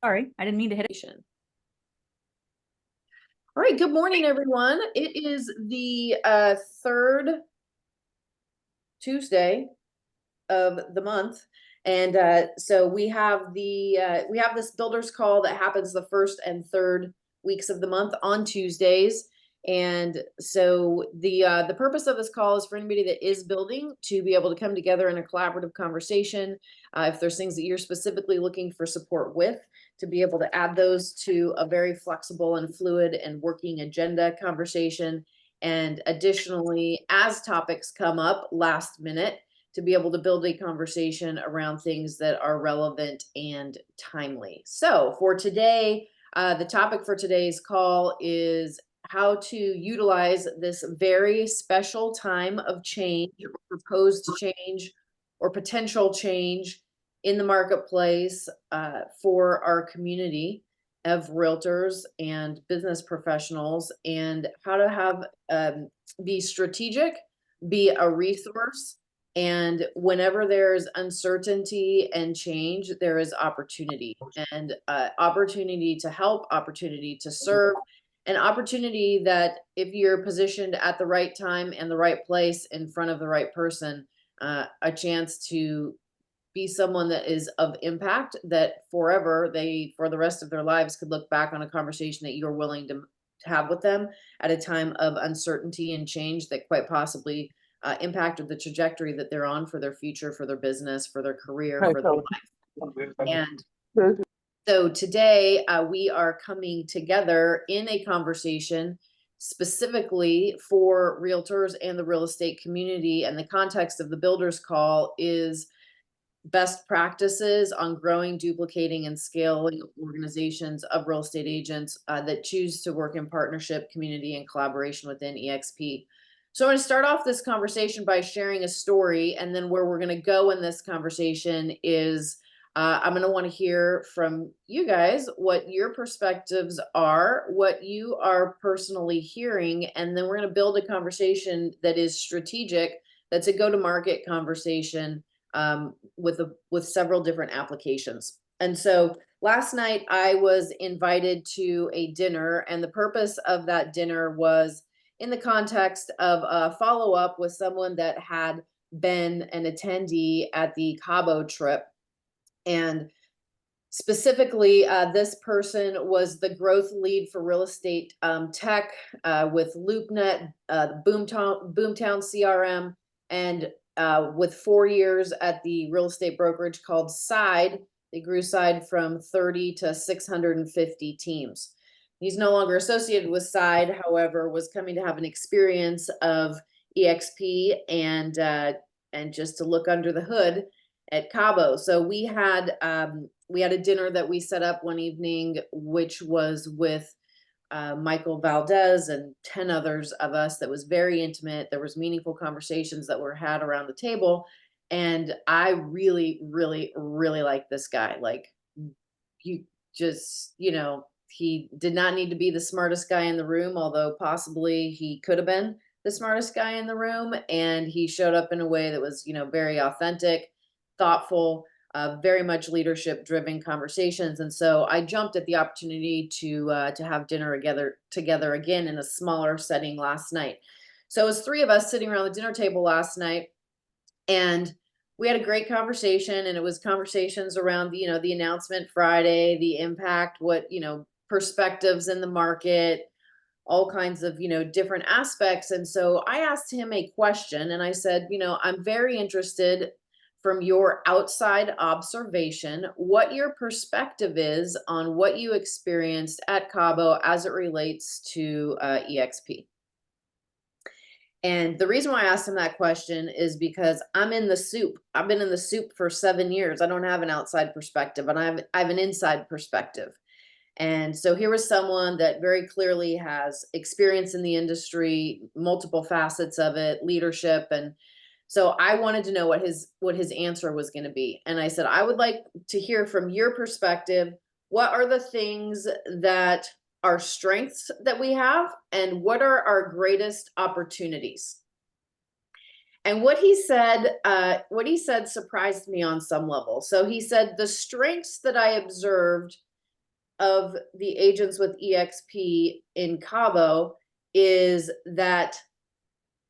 Sorry, I didn't mean to hit it. All right, good morning, everyone. It is the third Tuesday of the month, and so we have this builders call that happens the first and third weeks of the month on Tuesdays. And so the purpose of this call is for anybody that is building to be able to come together in a collaborative conversation. If there's things that you're specifically looking for support with, to be able to add those to a very flexible and fluid and working agenda conversation. And additionally, as topics come up last minute, to be able to build a conversation around things that are relevant and timely. So for today, the topic for today's call is how to utilize this very special time of change, or proposed change, or potential change in the marketplace for our community of realtors and business professionals, and how to have be strategic, be a resource, and whenever there's uncertainty and change, there is opportunity, and opportunity to help, opportunity to serve, an opportunity that if you're positioned at the right time and the right place in front of the right person, a chance to be someone that is of impact, that forever for the rest of their lives could look back on a conversation that you're willing to have with them at a time of uncertainty and change that quite possibly impacted the trajectory that they're on for their future, for their business, for their career, for their life. And so today we are coming together in a conversation specifically for realtors and the real estate community. And the context of the builders call is best practices on growing, duplicating, and scaling organizations of real estate agents that choose to work in partnership, community, and collaboration within EXP. So I'm going to start off this conversation by sharing a story, and then where we're going to go in this conversation is I'm going to want to hear from you guys what your perspectives are, what you are personally hearing, and then we're going to build a conversation that is strategic, that's a go-to-market conversation with several different applications. And so last night I was invited to a dinner, and the purpose of that dinner was in the context of a follow-up with someone that had been an attendee at the Cabo trip. And specifically, this person was the growth lead for real estate tech with LoopNet, Boomtown CRM, and with 4 years at the real estate brokerage called Side. They grew Side from 30 to 650 teams. He's no longer associated with Side, however, was coming to have an experience of EXP and just to look under the hood at Cabo. So we had a dinner that we set up one evening, which was with Michael Valdez and 10 others of us, that was very intimate. There was meaningful conversations that were had around the table. And I really, really, really like this guy. Like, you just, he did not need to be the smartest guy in the room, although possibly he could have been the smartest guy in the room. And he showed up in a way that was, very authentic, thoughtful, very much leadership driven conversations. And so I jumped at the opportunity to have dinner together again in a smaller setting last night. So it was three of us sitting around the dinner table last night, and we had a great conversation, and it was conversations around the announcement Friday, the impact, what perspectives in the market, all kinds of different aspects. And so I asked him a question, and I said, I'm very interested from your outside observation, what your perspective is on what you experienced at Cabo as it relates to EXP. And the reason why I asked him that question is because I'm in the soup. I've been in the soup for 7 years. I don't have an outside perspective, and I have an inside perspective. And so here was someone that very clearly has experience in the industry, multiple facets of it, leadership. And so I wanted to know what his answer was going to be. And I said, I would like to hear from your perspective, what are the things that are strengths that we have, and what are our greatest opportunities? And what he said surprised me on some level. So he said, the strengths that I observed of the agents with EXP in Cabo is that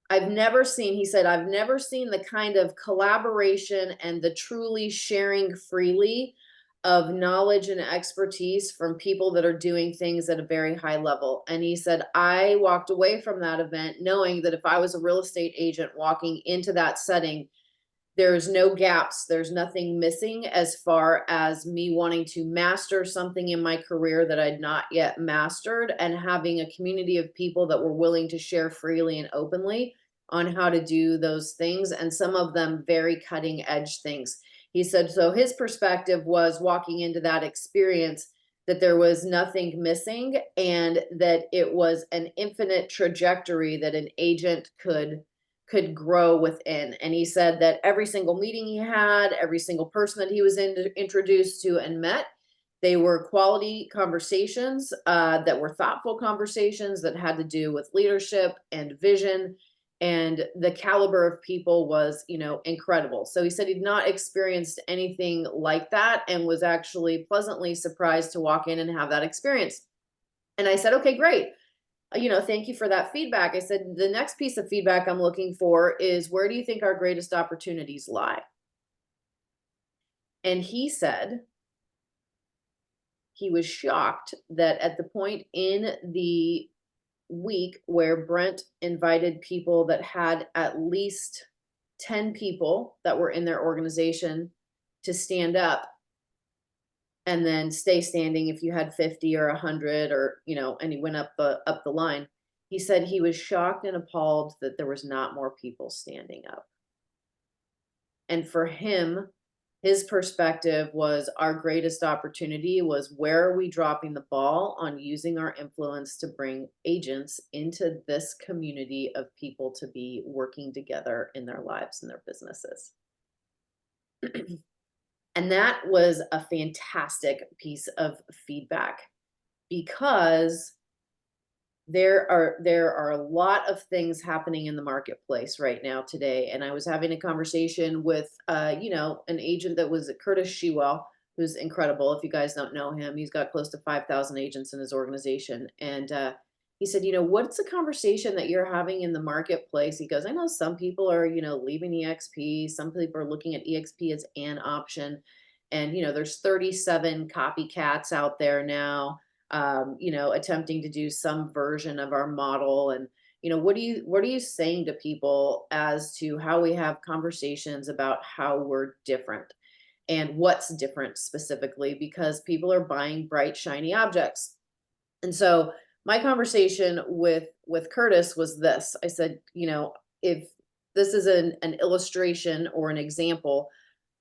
he said, I've never seen the kind of collaboration and the truly sharing freely of knowledge and expertise from people that are doing things at a very high level. And he said, I walked away from that event knowing that if I was a real estate agent walking into that setting, there's no gaps, there's nothing missing as far as me wanting to master something in my career that I'd not yet mastered, and having a community of people that were willing to share freely and openly on how to do those things, and some of them very cutting edge things. He said, so his perspective was walking into that experience that there was nothing missing, and that it was an infinite trajectory that an agent could grow within. And he said that every single meeting he had, every single person that he was introduced to and met, they were quality conversations that were thoughtful conversations that had to do with leadership and vision. And the caliber of people was, incredible. So he said he'd not experienced anything like that, and was actually pleasantly surprised to walk in and have that experience. And I said, okay, great. Thank you for that feedback. I said, the next piece of feedback I'm looking for is, where do you think our greatest opportunities lie? And he said he was shocked that at the point in the week where Brent invited people that had at least 10 people that were in their organization to stand up, and then stay standing if you had 50 or 100, or and he went up the line. He said he was shocked and appalled that there was not more people standing up. And for him, his perspective was, our greatest opportunity was, where are we dropping the ball on using our influence to bring agents into this community of people to be working together in their lives and their businesses. And that was a fantastic piece of feedback, because there are a lot of things happening in the marketplace right now today. And I was having a conversation with an agent that was Curtis Shewell, who's incredible. If you guys don't know him, he's got close to 5,000 agents in his organization. And he said, what's the conversation that you're having in the marketplace? He goes, I know some people are, leaving EXP. Some people are looking at EXP as an option. And, there's 37 copycats out there now, attempting to do some version of our model. And, what are you saying to people as to how we have conversations about how we're different and what's different specifically, because people are buying bright, shiny objects. And so my conversation with Curtis was this. I said, if this is an illustration or an example,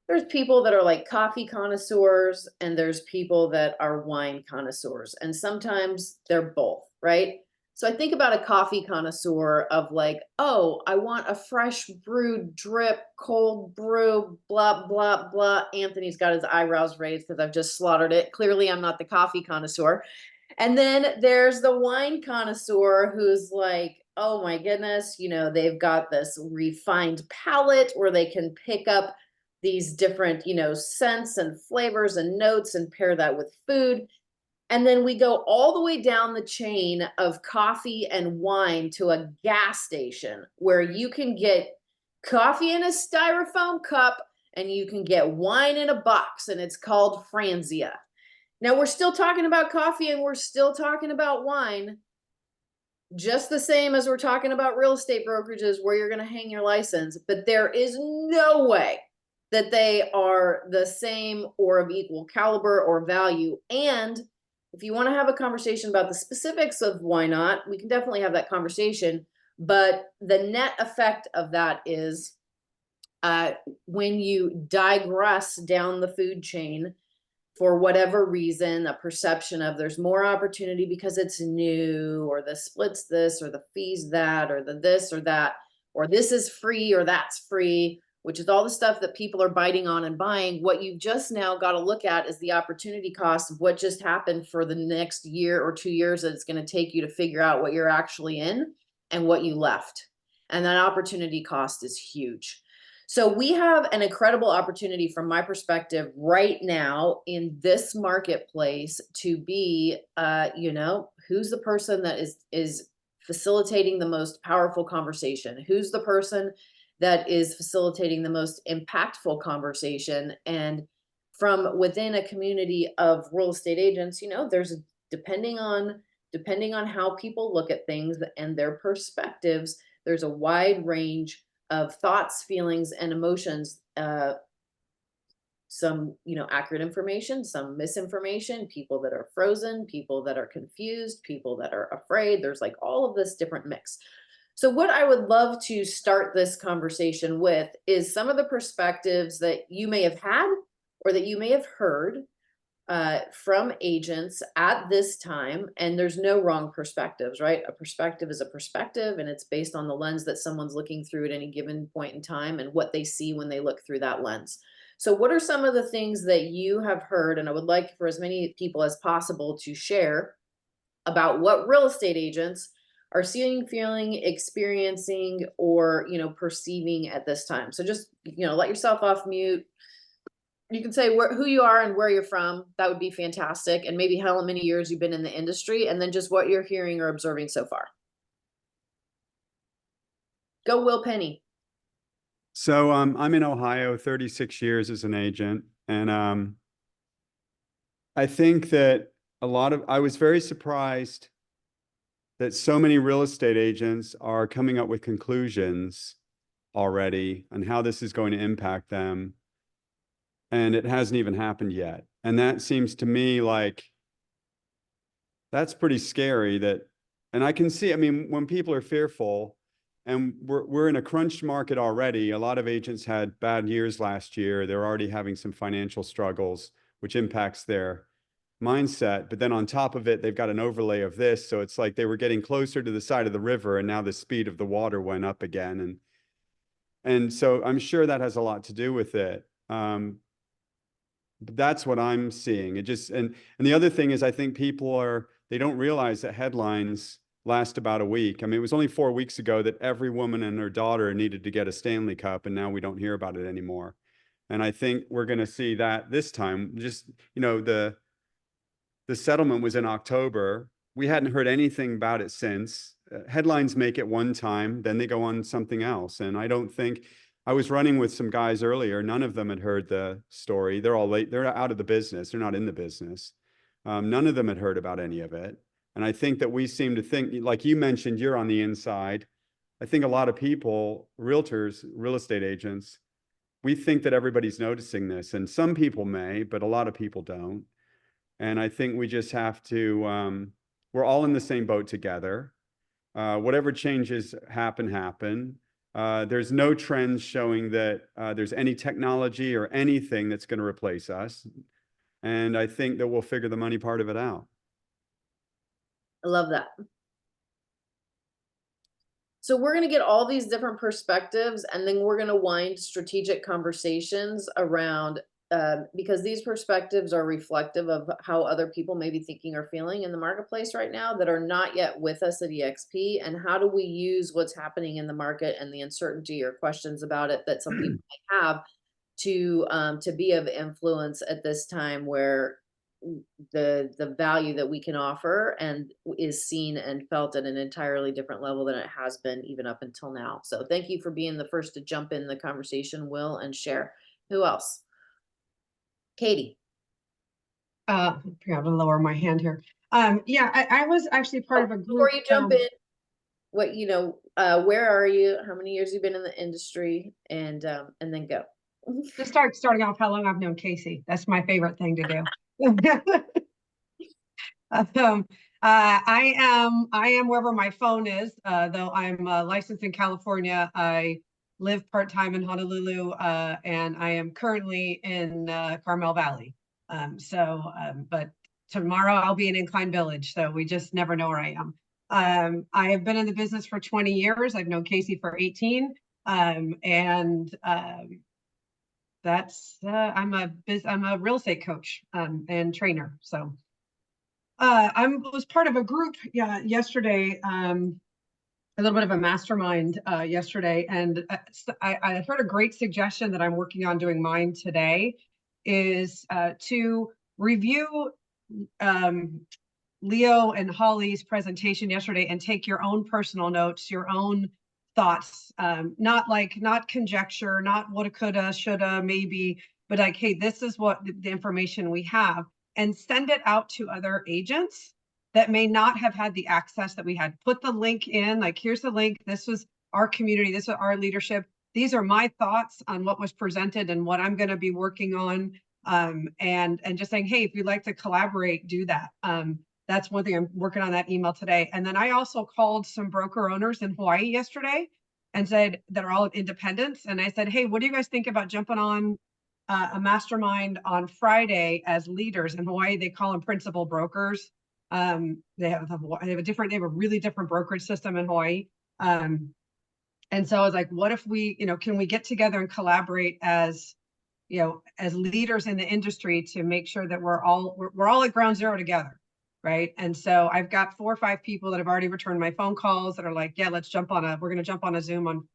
there's people that are like coffee connoisseurs, and there's people that are wine connoisseurs, and sometimes they're both, right? So I think about a coffee connoisseur of like, oh, I want a fresh brewed drip, cold brew, blah, blah, blah. Anthony's got his eyebrows raised because I've just slaughtered it. Clearly, I'm not the coffee connoisseur. And then there's the wine connoisseur who's like, oh my goodness, they've got this refined palate where they can pick up these different, scents and flavors and notes and pair that with food. And then we go all the way down the chain of coffee and wine to a gas station where you can get coffee in a styrofoam cup and you can get wine in a box, and it's called Franzia. Now, we're still talking about coffee and we're still talking about wine, just the same as we're talking about real estate brokerages where you're going to hang your license, but there is no way that they are the same or of equal caliber or value. And if you want to have a conversation about the specifics of why not, we can definitely have that conversation. But the net effect of that is when you digress down the food chain, for whatever reason, a perception of there's more opportunity because it's new, or the splits this, or the fees that, or the this or that, or this is free or that's free, which is all the stuff that people are biting on and buying. What you've just now got to look at is the opportunity cost of what just happened for the next year or 2 years that it's going to take you to figure out what you're actually in and what you left. And that opportunity cost is huge. So we have an incredible opportunity from my perspective right now in this marketplace to be, who's the person that is facilitating the most powerful conversation? Who's the person that is facilitating the most impactful conversation? And from within a community of real estate agents, there's depending on depending on how people look at things and their perspectives, there's a wide range of thoughts, feelings, and emotions. Some, accurate information, some misinformation, people that are frozen, people that are confused, people that are afraid. There's like all of this different mix. So, what I would love to start this conversation with is some of the perspectives that you may have had or that you may have heard from agents at this time. And there's no wrong perspectives, right? A perspective is a perspective, and it's based on the lens that someone's looking through at any given point in time and what they see when they look through that lens. So, what are some of the things that you have heard? And I would like for as many people as possible to share about what real estate agents are seeing, feeling, experiencing, or perceiving at this time. So just let yourself off mute. You can say who you are and where you're from. That would be fantastic. And maybe how many years you've been in the industry, and then just what you're hearing or observing so far. Go, Will Penny. So I'm in Ohio, 36 years as an agent. And I think that I was very surprised that so many real estate agents are coming up with conclusions already on how this is going to impact them. And it hasn't even happened yet. And that seems to me like that's pretty scary and I can see, I mean, when people are fearful, and we're in a crunched market already. A lot of agents had bad years last year. They're already having some financial struggles, which impacts their mindset. But then on top of it, they've got an overlay of this. So it's like they were getting closer to the side of the river, and now the speed of the water went up again. And so I'm sure that has a lot to do with it. But that's what I'm seeing. And the other thing is, I think they don't realize that headlines last about a week. I mean, it was only 4 weeks ago that every woman and her daughter needed to get a Stanley Cup, and now we don't hear about it anymore. And I think we're going to see that this time. Just, the settlement was in October. We hadn't heard anything about it since. Headlines make it one time, then they go on something else. And I was running with some guys earlier. None of them had heard the story. They're all late. They're out of the business. They're not in the business. None of them had heard about any of it. And I think that we seem to think, like you mentioned, you're on the inside. I think a lot of people, realtors, real estate agents, we think that everybody's noticing this. And some people may, but a lot of people don't. And I think we just have to, we're all in the same boat together. Whatever changes happen. There's no trends showing that there's any technology or anything that's going to replace us. And I think that we'll figure the money part of it out. I love that. So we're going to get all these different perspectives, and then we're going to wind strategic conversations around because these perspectives are reflective of how other people may be thinking or feeling in the marketplace right now that are not yet with us at EXP. And how do we use what's happening in the market and the uncertainty or questions about it that some people might have to be of influence at this time where the value that we can offer and is seen and felt at an entirely different level than it has been even up until now. So thank you for being the first to jump in the conversation, Will, and share. Who else? Katie. I'm going to lower my hand here. Yeah, I was actually part of a group. Before you jump in, where are you? How many years you've been in the industry? And then go. Just starting off how long I've known Casey. That's my favorite thing to do. I am wherever my phone is, though I'm licensed in California. I live part-time in Honolulu, and I am currently in Carmel Valley. But tomorrow I'll be in Incline Village, so we just never know where I am. I have been in the business for 20 years. I've known Casey for 18. I'm a real estate coach and trainer. So I was part of a group yesterday a little bit of a mastermind yesterday, and I heard a great suggestion that I'm working on doing mine today is to review Leo and Holly's presentation yesterday and take your own personal notes, your own thoughts, not conjecture, not what it coulda, shoulda, maybe, but like, hey, this is what the information we have, and send it out to other agents that may not have had the access that we had. Put the link in, like, here's the link. This was our community. This is our leadership. These are my thoughts on what was presented and what I'm going to be working on. And just saying, hey, if you'd like to collaborate, do that. That's one thing. I'm working on that email today. And then I also called some broker owners in Hawaii yesterday and said that are all independents. And I said, hey, what do you guys think about jumping on a mastermind on Friday as leaders? In Hawaii, they call them principal brokers. They have a really different brokerage system in Hawaii. And so I was like, what if we, can we get together and collaborate as, as leaders in the industry to make sure that we're all at ground zero together. Right. And so I've got 4 or 5 people that have already returned my phone calls that are like, yeah, we're going to jump on a Zoom on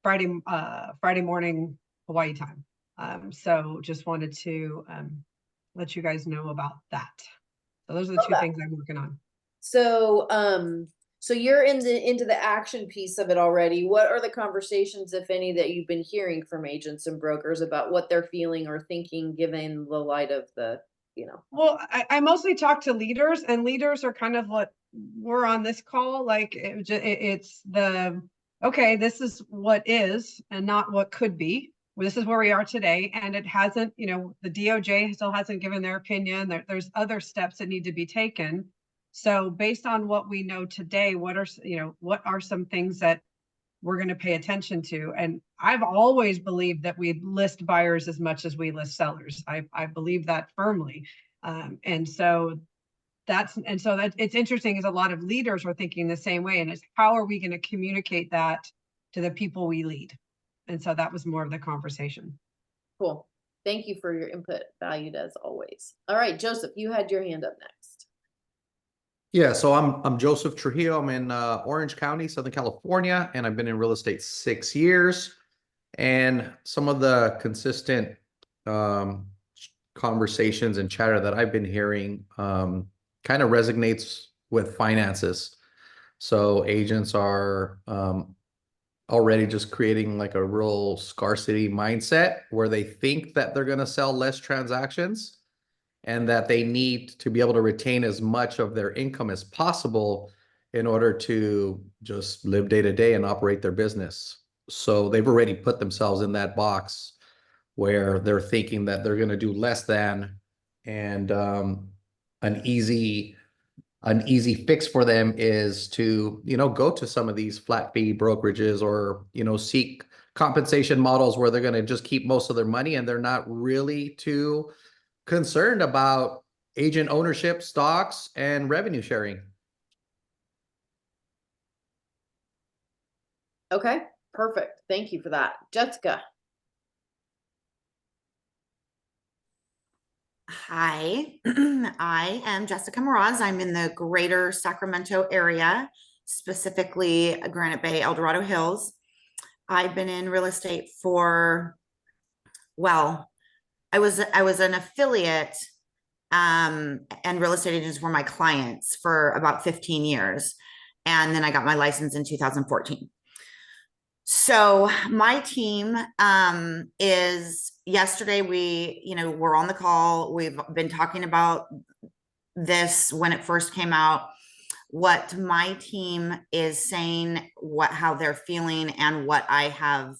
Friday morning, Hawaii time. So just wanted to let you guys know about that. So those are the 2 things I'm working on. So, so you're into the action piece of it already. What are the conversations, if any, that you've been hearing from agents and brokers about what they're feeling or thinking, given the light of the, Well, I mostly talk to leaders, and leaders are kind of what we're on this call. Like it's okay, this is what is and not what could be. This is where we are today, and it hasn't, the DOJ still hasn't given their opinion. There's other steps that need to be taken. So based on what we know today, what are some things that we're going to pay attention to? And I've always believed that we list buyers as much as we list sellers. I believe that firmly. And so it's interesting, is a lot of leaders are thinking the same way, and it's how are we going to communicate that to the people we lead? And so that was more of the conversation. Cool. Thank you for your input. Valued as always. All right, Joseph, you had your hand up next. Yeah, so I'm Joseph Trujillo. I'm in Orange County, Southern California, and I've been in real estate 6 years. And some of the consistent conversations and chatter that I've been hearing kind of resonates with finances. So agents are already just creating like a real scarcity mindset where they think that they're going to sell less transactions and that they need to be able to retain as much of their income as possible in order to just live day to day and operate their business. So they've already put themselves in that box where they're thinking that they're going to do less than, and an easy fix for them is to, go to some of these flat fee brokerages or, seek compensation models where they're going to just keep most of their money and they're not really too concerned about agent ownership, stocks, and revenue sharing. Okay, perfect. Thank you for that. Jessica. Hi, I am Jessica Mraz. I'm in the greater Sacramento area, specifically Granite Bay, El Dorado Hills. I've been in real estate for, well, I was an affiliate, and real estate agents were my clients for about 15 years. And then I got my license in 2014. So my team is, yesterday we're on the call. We've been talking about this when it first came out, what my team is saying, how they're feeling, and what I have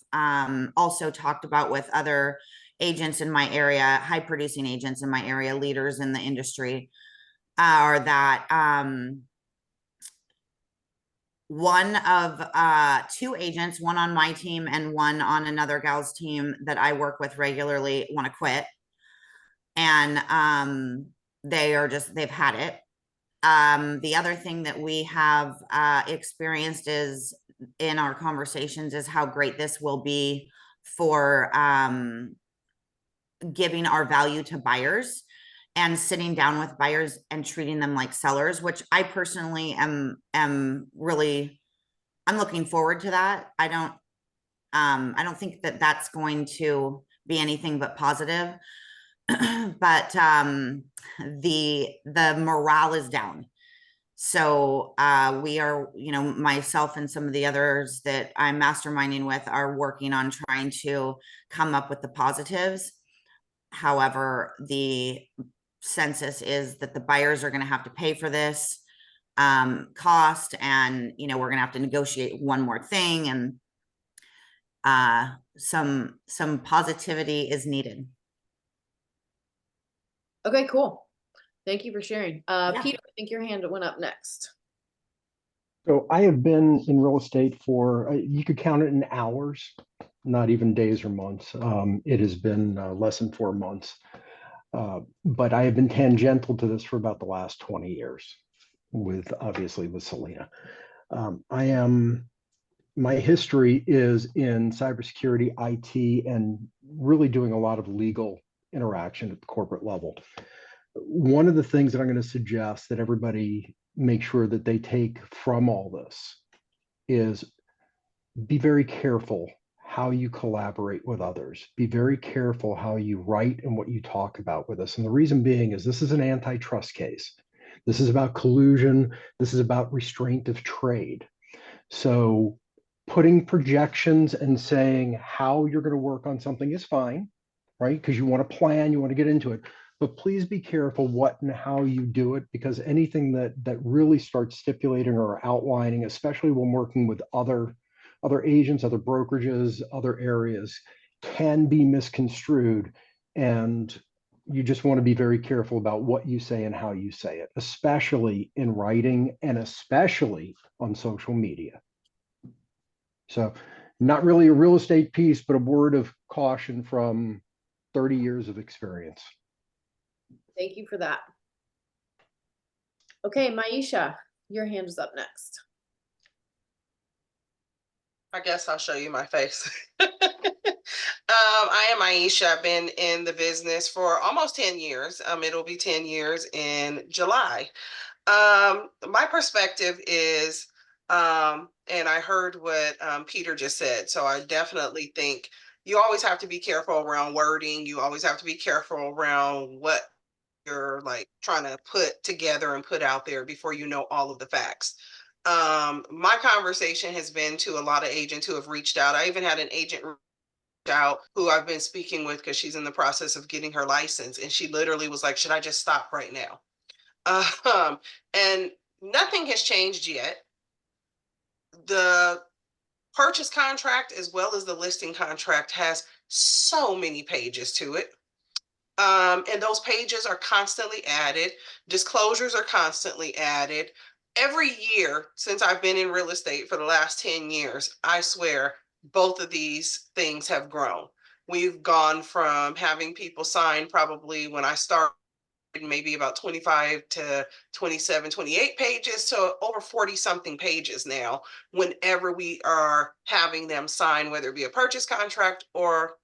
also talked about with other agents in my area, high producing agents in my area, leaders in the industry, are that one of 2 agents, one on my team and one on another gal's team that I work with regularly, want to quit. And they've had it. The other thing that we have experienced is in our conversations is how great this will be for giving our value to buyers and sitting down with buyers and treating them like sellers, which I personally am really I'm looking forward to that. I don't think that that's going to be anything but positive. But the morale is down. So we are, myself and some of the others that I'm masterminding with are working on trying to come up with the positives. However, the census is that the buyers are going to have to pay for this cost, and we're going to have to negotiate one more thing, and some positivity is needed. Okay, cool. Thank you for sharing. Yeah. Peter, I think your hand went up next. So I have been in real estate for, you could count it in hours, not even days or months. It has been less than 4 months. But I have been tangential to this for about the last 20 years obviously with Selena. My history is in cybersecurity, IT, and really doing a lot of legal interaction at the corporate level. One of the things that I'm going to suggest that everybody make sure that they take from all this is be very careful how you collaborate with others. Be very careful how you write and what you talk about with us. And the reason being is this is an antitrust case. This is about collusion. This is about restraint of trade. So putting projections and saying how you're going to work on something is fine, right? Because you want to plan, you want to get into it. But please be careful what and how you do it, because anything that really starts stipulating or outlining, especially when working with other agents, other brokerages, other areas, can be misconstrued. And you just want to be very careful about what you say and how you say it, especially in writing and especially on social media. So not really a real estate piece, but a word of caution from 30 years of experience. Thank you for that. Okay, Maisha, your hand is up next. I guess I'll show you my face. I am Aisha. I've been in the business for almost 10 years. It'll be 10 years in July. My perspective is, and I heard what Peter just said, so I definitely think you always have to be careful around wording. You always have to be careful around what you're like trying to put together and put out there before you know all of the facts. My conversation has been to a lot of agents who have reached out. I even had an agent reach out who I've been speaking with because she's in the process of getting her license, and she literally was like, should I just stop right now? And nothing has changed yet. The purchase contract as well as the listing contract has so many pages to it. And those pages are constantly added. Disclosures are constantly added. Every year since I've been in real estate for the last 10 years, I swear both of these things have grown. We've gone from having people sign probably when I started maybe about 25 to 27, 28 pages to over 40 something pages now, whenever we are having them sign, whether it be a purchase contract or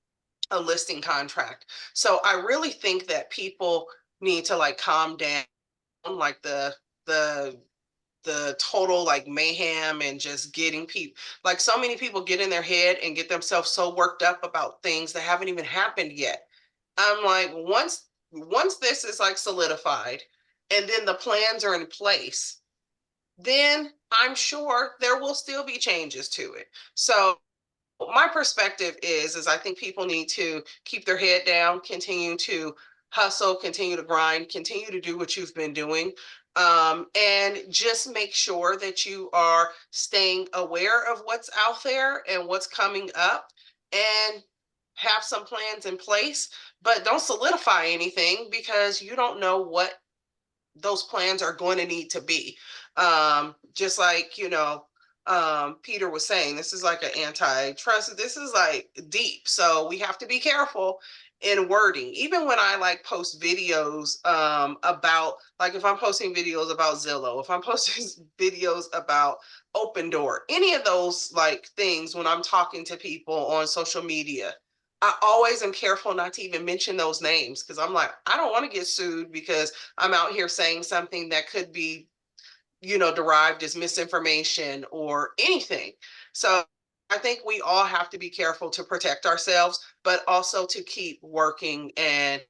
a listing contract. So I really think that people need to like calm down, like the total like mayhem and just getting people, like so many people get in their head and get themselves so worked up about things that haven't even happened yet. I'm like, once this is like solidified and then the plans are in place, then I'm sure there will still be changes to it. So my perspective is I think people need to keep their head down, continue to hustle, continue to grind, continue to do what you've been doing. And just make sure that you are staying aware of what's out there and what's coming up, and have some plans in place, but don't solidify anything because you don't know what those plans are going to need to be. Just like, Peter was saying, this is like an antitrust. This is like deep. So we have to be careful in wording. Even when I like post videos about, like if I'm posting videos about Zillow, if I'm posting videos about Open Door, any of those like things, when I'm talking to people on social media, I always am careful not to even mention those names, because I'm like, I don't want to get sued because I'm out here saying something that could be derived as misinformation or anything. So I think we all have to be careful to protect ourselves, but also to keep working and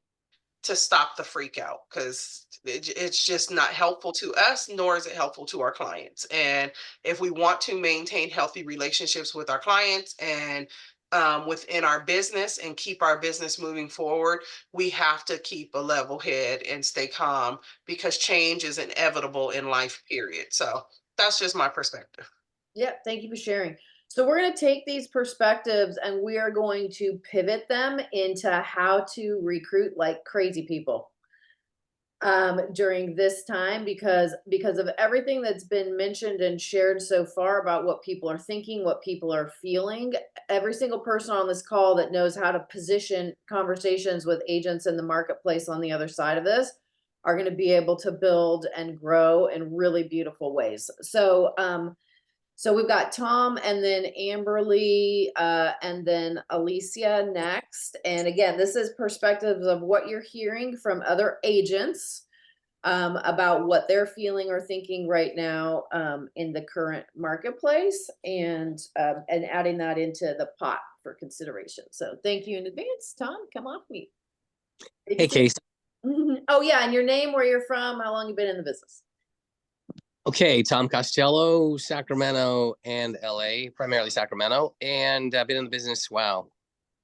to stop the freak out, because it's just not helpful to us, nor is it helpful to our clients. And if we want to maintain healthy relationships with our clients and within our business and keep our business moving forward, we have to keep a level head and stay calm, because change is inevitable in life, period. So that's just my perspective. Yeah, thank you for sharing. So we're going to take these perspectives and we are going to pivot them into how to recruit like crazy people during this time, because of everything that's been mentioned and shared so far about what people are thinking, what people are feeling. Every single person on this call that knows how to position conversations with agents in the marketplace on the other side of this are going to be able to build and grow in really beautiful ways. So we've got Tom and then Amberly and then Alicia next. And again, this is perspectives of what you're hearing from other agents about what they're feeling or thinking right now in the current marketplace, and adding that into the pot for consideration. So thank you in advance. Tom, come off mute. Hey, Case. Oh yeah, and your name, where you're from, how long you been in the business? Okay, Tom Costello, Sacramento and LA, primarily Sacramento, and I've been in the business,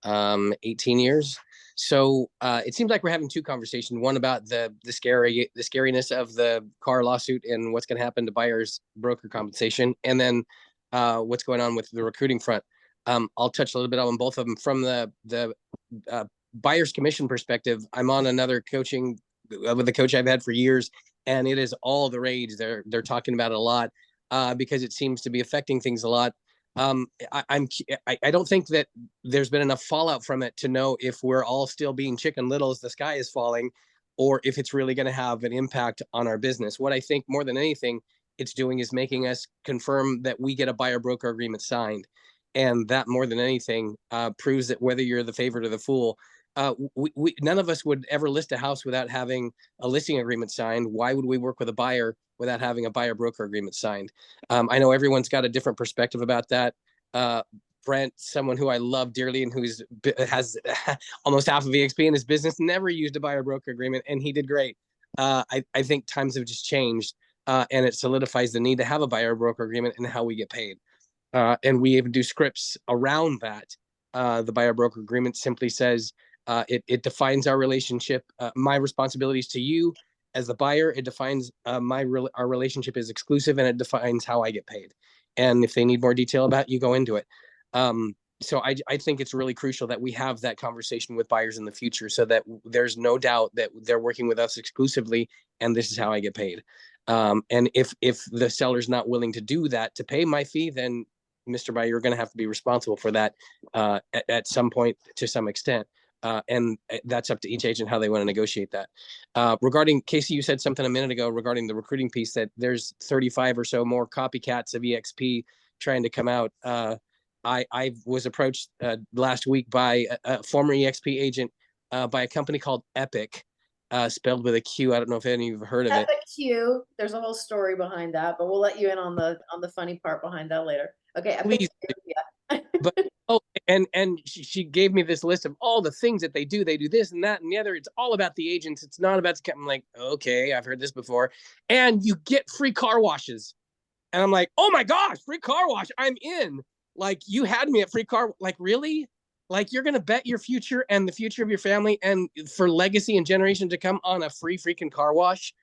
18 years. So it seems like we're having two conversations. One about the scariness of the car lawsuit and what's going to happen to buyers' broker compensation, and then what's going on with the recruiting front. I'll touch a little bit on both of them. From the buyer's commission perspective, I'm on another coaching with a coach I've had for years, and it is all the rage. They're talking about it a lot because it seems to be affecting things a lot. I don't think that there's been enough fallout from it to know if we're all still being Chicken Little as the sky is falling, or if it's really going to have an impact on our business. What I think more than anything it's doing is making us confirm that we get a buyer broker agreement signed. And that more than anything proves that whether you're the favorite or the fool, none of us would ever list a house without having a listing agreement signed. Why would we work with a buyer without having a buyer broker agreement signed? I know everyone's got a different perspective about that. Brent, someone who I love dearly and has almost half of EXP in his business, never used a buyer broker agreement, and he did great. I think times have just changed, and it solidifies the need to have a buyer broker agreement and how we get paid. And we even do scripts around that. The buyer broker agreement simply says, it defines our relationship, my responsibilities to you as the buyer. It defines our relationship is exclusive, and it defines how I get paid. And if they need more detail about it, you go into it. So I think it's really crucial that we have that conversation with buyers in the future, so that there's no doubt that they're working with us exclusively, and this is how I get paid. And if the seller's not willing to do that, to pay my fee, then Mr. Buyer, you're going to have to be responsible for that at some point to some extent. And that's up to each agent how they want to negotiate that. Regarding Casey, you said something a minute ago regarding the recruiting piece, that there's 35 or so more copycats of EXP trying to come out. I was approached last week by a former EXP agent by a company called Epic, spelled with a Q. I don't know if any of you have heard of it. Epic Q. There's a whole story behind that, but we'll let you in on the funny part behind that later. Okay, Epic Please. Q, yeah. But and she gave me this list of all the things that they do. They do this and that and the other. It's all about the agents. It's not about the. I'm like, okay, I've heard this before. And you get free car washes, and I'm like, oh my gosh, free car wash! I'm in. Like, you had me at free car. Like, really? Like, you're gonna bet your future and the future of your family and for legacy and generation to come on a free freaking car wash?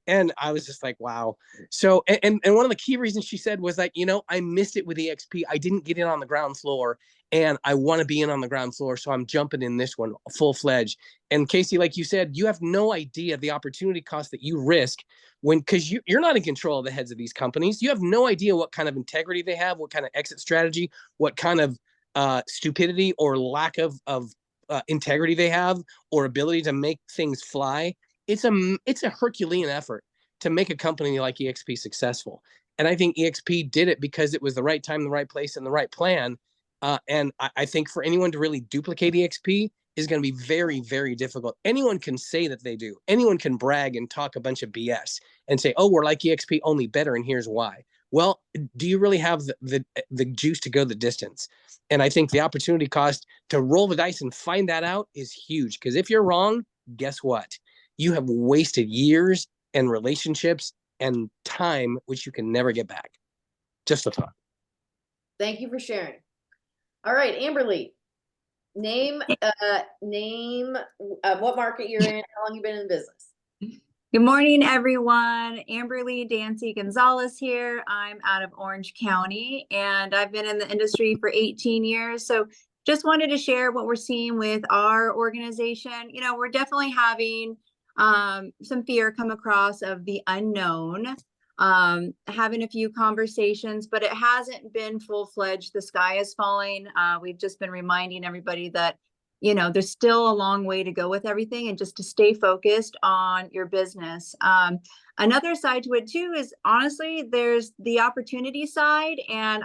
And I was just like, wow. So, and one of the key reasons she said was like, I missed it with EXP. I didn't get in on the ground floor, and I want to be in on the ground floor. So I'm jumping in this one full fledged. And Casey, like you said, you have no idea the opportunity cost that you risk because you're not in control of the heads of these companies. You have no idea what kind of integrity they have, what kind of exit strategy, what kind of stupidity or lack of integrity they have, or ability to make things fly. It's a Herculean effort to make a company like EXP successful. And I think EXP did it because it was the right time, the right place, and the right plan. And I think for anyone to really duplicate EXP is going to be very, very difficult. Anyone can say that they do. Anyone can brag and talk a bunch of BS and say, oh, we're like EXP, only better, and here's why. Well, do you really have the juice to go the distance? And I think the opportunity cost to roll the dice and find that out is huge. Because if you're wrong, guess what? You have wasted years and relationships and time, which you can never get back. Just a thought. Thank you for sharing. All right, Amberly, name what market you're in, how long you been in business. Good morning, everyone. Amberly Dancy Gonzalez here. I'm out of Orange County, and I've been in the industry for 18 years. So just wanted to share what we're seeing with our organization. You know, we're definitely having some fear come across of the unknown, having a few conversations, but it hasn't been full-fledged. The sky is falling. We've just been reminding everybody that, you know, there's still a long way to go with everything, and just to stay focused on your business. Another side to it too is, honestly, there's the opportunity side. And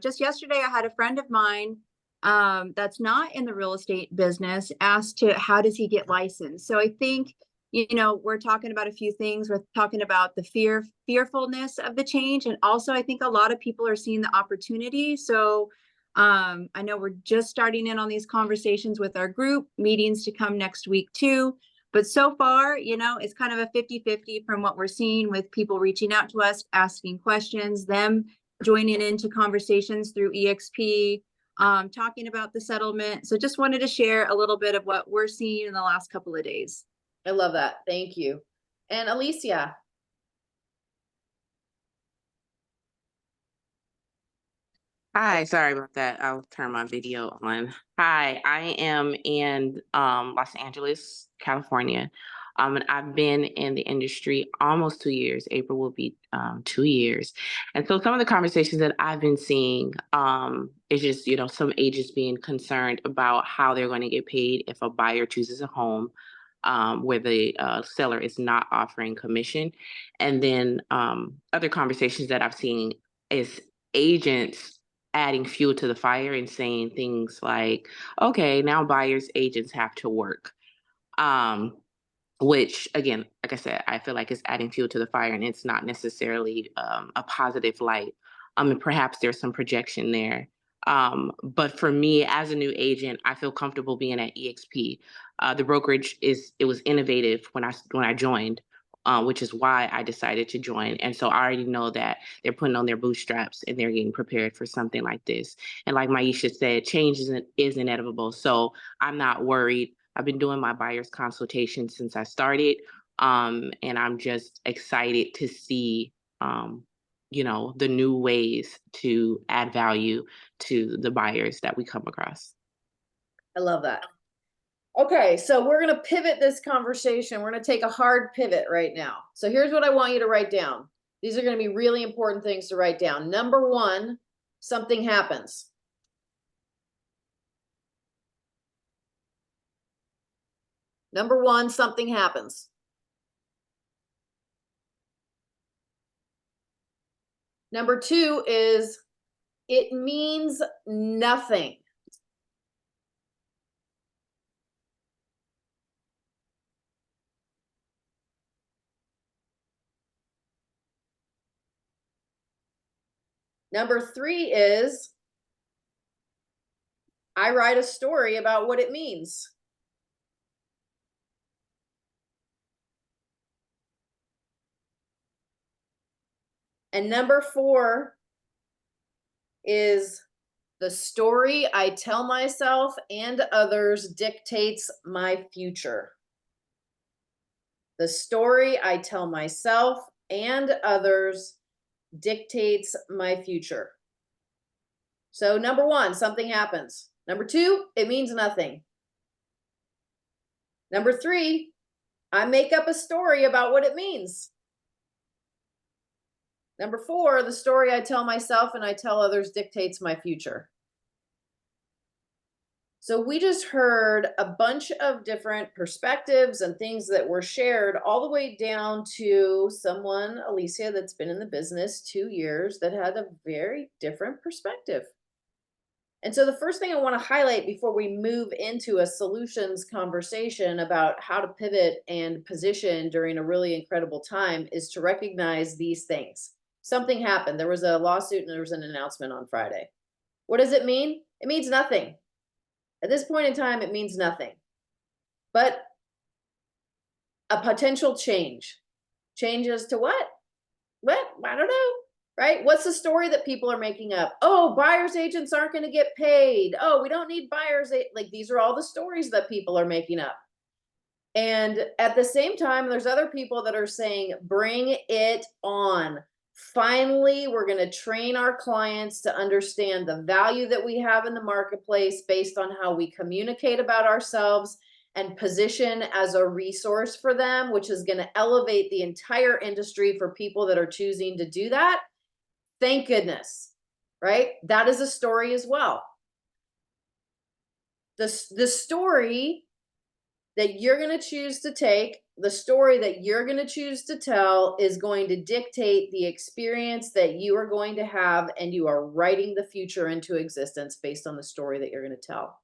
just yesterday I had a friend of mine that's not in the real estate business asked to, how does he get licensed? So I think, you know, we're talking about a few things. We're talking about the fearfulness of the change. And also I think a lot of people are seeing the opportunity. So I know we're just starting in on these conversations with our group, meetings to come next week too. But so far, you know, it's kind of a 50-50 from what we're seeing, with people reaching out to us, asking questions, them joining into conversations through EXP, talking about the settlement. So just wanted to share a little bit of what we're seeing in the last couple of days. I love that. Thank you. And Alicia. Hi, sorry about that. I'll turn my video on. Hi, I am in Los Angeles, California. And I've been in the industry almost 2 years. April will be 2 years. And so some of the conversations that I've been seeing is just, you know, some agents being concerned about how they're going to get paid if a buyer chooses a home where the seller is not offering commission. And then other conversations that I've seen is agents adding fuel to the fire and saying things like, okay, now buyers agents have to work, which again, like I said, I feel like it's adding fuel to the fire, and it's not necessarily a positive light. And perhaps there's some projection there. But for me as a new agent, I feel comfortable being at EXP. The brokerage it was innovative when I joined, which is why I decided to join. And so I already know that they're putting on their bootstraps and they're getting prepared for something like this. And like Maisha said, change is inevitable. So I'm not worried. I've been doing my buyer's consultation since I started. And I'm just excited to see, you know, the new ways to add value to the buyers that we come across. I love that. Okay, so we're going to pivot this conversation. We're going to take a hard pivot right now. So here's what I want you to write down. These are going to be really important things to write down. Number one, something happens. Number one, something happens. Number two is, it means nothing. Number three is, I write a story about what it means. And number four is, the story I tell myself and others dictates my future. The story I tell myself and others dictates my future. So number one, something happens. Number two, it means nothing. Number three, I make up a story about what it means. Number four, the story I tell myself and I tell others dictates my future. So we just heard a bunch of different perspectives and things that were shared, all the way down to someone, Alicia, that's been in the business 2 years, that had a very different perspective. And so the first thing I want to highlight before we move into a solutions conversation about how to pivot and position during a really incredible time is to recognize these things. Something happened. There was a lawsuit and there was an announcement on Friday. What does it mean? It means nothing. At this point in time, it means nothing. But a potential change. Change as to what? What? I don't know. Right? What's the story that people are making up? Oh, buyer's agents aren't going to get paid. Oh, we don't need buyers. Like, these are all the stories that people are making up. And at the same time, there's other people that are saying, bring it on. Finally, we're going to train our clients to understand the value that we have in the marketplace based on how we communicate about ourselves and position as a resource for them, which is going to elevate the entire industry for people that are choosing to do that. Thank goodness, right? That is a story as well. The story that you're going to choose to take, the story that you're going to choose to tell is going to dictate the experience that you are going to have, and you are writing the future into existence based on the story that you're going to tell.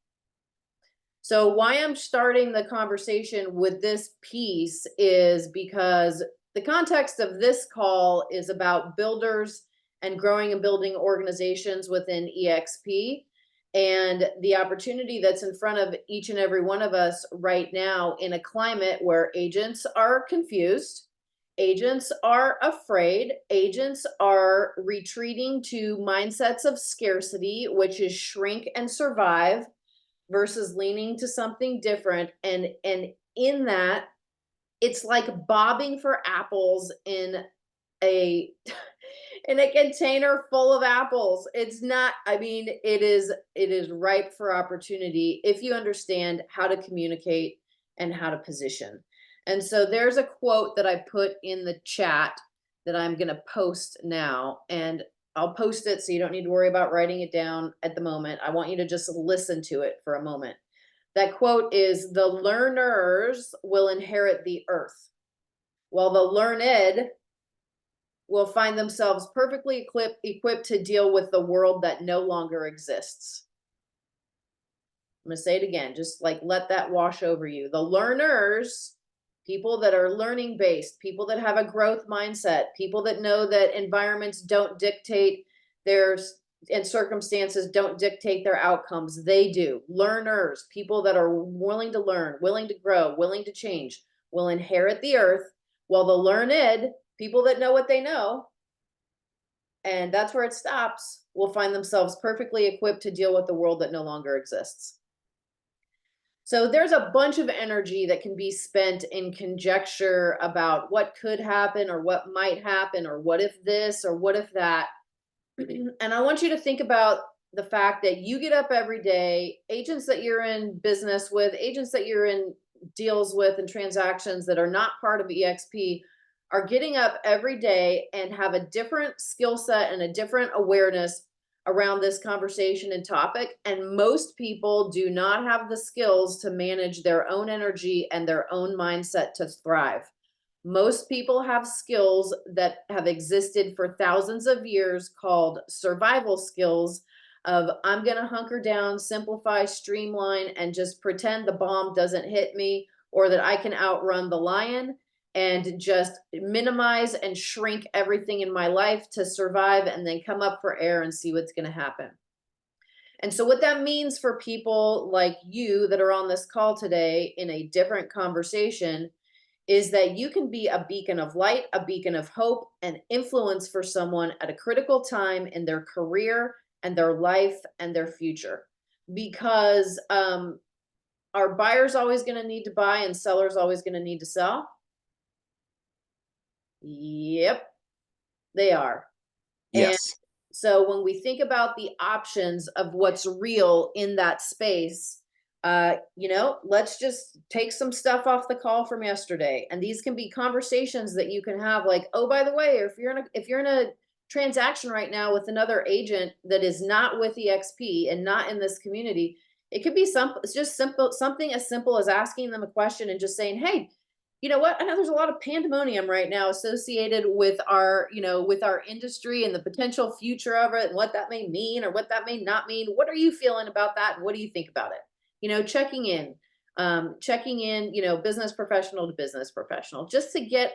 So why I'm starting the conversation with this piece is because the context of this call is about builders and growing and building organizations within EXP, and the opportunity that's in front of each and every one of us right now in a climate where agents are confused, agents are afraid, agents are retreating to mindsets of scarcity, which is shrink and survive, versus leaning to something different. And in that, it's like bobbing for apples in a in a container full of apples. It's not, I mean, it is ripe for opportunity if you understand how to communicate and how to position. And so there's a quote that I put in the chat that I'm going to post now, and I'll post it so you don't need to worry about writing it down at the moment. I want you to just listen to it for a moment. That quote is, "The learners will inherit the earth, while the learned will find themselves perfectly equipped to deal with the world that no longer exists." I'm going to say it again, just like let that wash over you. The learners, people that are learning based, people that have a growth mindset, people that know that environments don't dictate theirs and circumstances don't dictate their outcomes. They do. Learners, people that are willing to learn, willing to grow, willing to change, will inherit the earth, while the learned, people that know what they know, and that's where it stops, will find themselves perfectly equipped to deal with the world that no longer exists. So there's a bunch of energy that can be spent in conjecture about what could happen or what might happen or what if this or what if that. And I want you to think about the fact that you get up every day, agents that you're in business with, agents that you're in deals with and transactions that are not part of EXP are getting up every day and have a different skill set and a different awareness around this conversation and topic. And most people do not have the skills to manage their own energy and their own mindset to thrive. Most people have skills that have existed for thousands of years called survival skills of, I'm going to hunker down, simplify, streamline, and just pretend the bomb doesn't hit me, or that I can outrun the lion, and just minimize and shrink everything in my life to survive and then come up for air and see what's going to happen. And so what that means for people like you that are on this call today in a different conversation is that you can be a beacon of light, a beacon of hope, and influence for someone at a critical time in their career and their life and their future. Because are buyers always going to need to buy and sellers always going to need to sell? Yep, they are. Yes. And so when we think about the options of what's real in that space, let's just take some stuff off the call from yesterday. And these can be conversations that you can have, like, oh, by the way, if you're in a transaction right now with another agent that is not with EXP and not in this community, it could be something as simple as asking them a question and just saying, hey, you know what? I know there's a lot of pandemonium right now associated with our, with our industry and the potential future of it and what that may mean or what that may not mean. What are you feeling about that? And what do you think about it? Checking in, business professional to business professional, just to get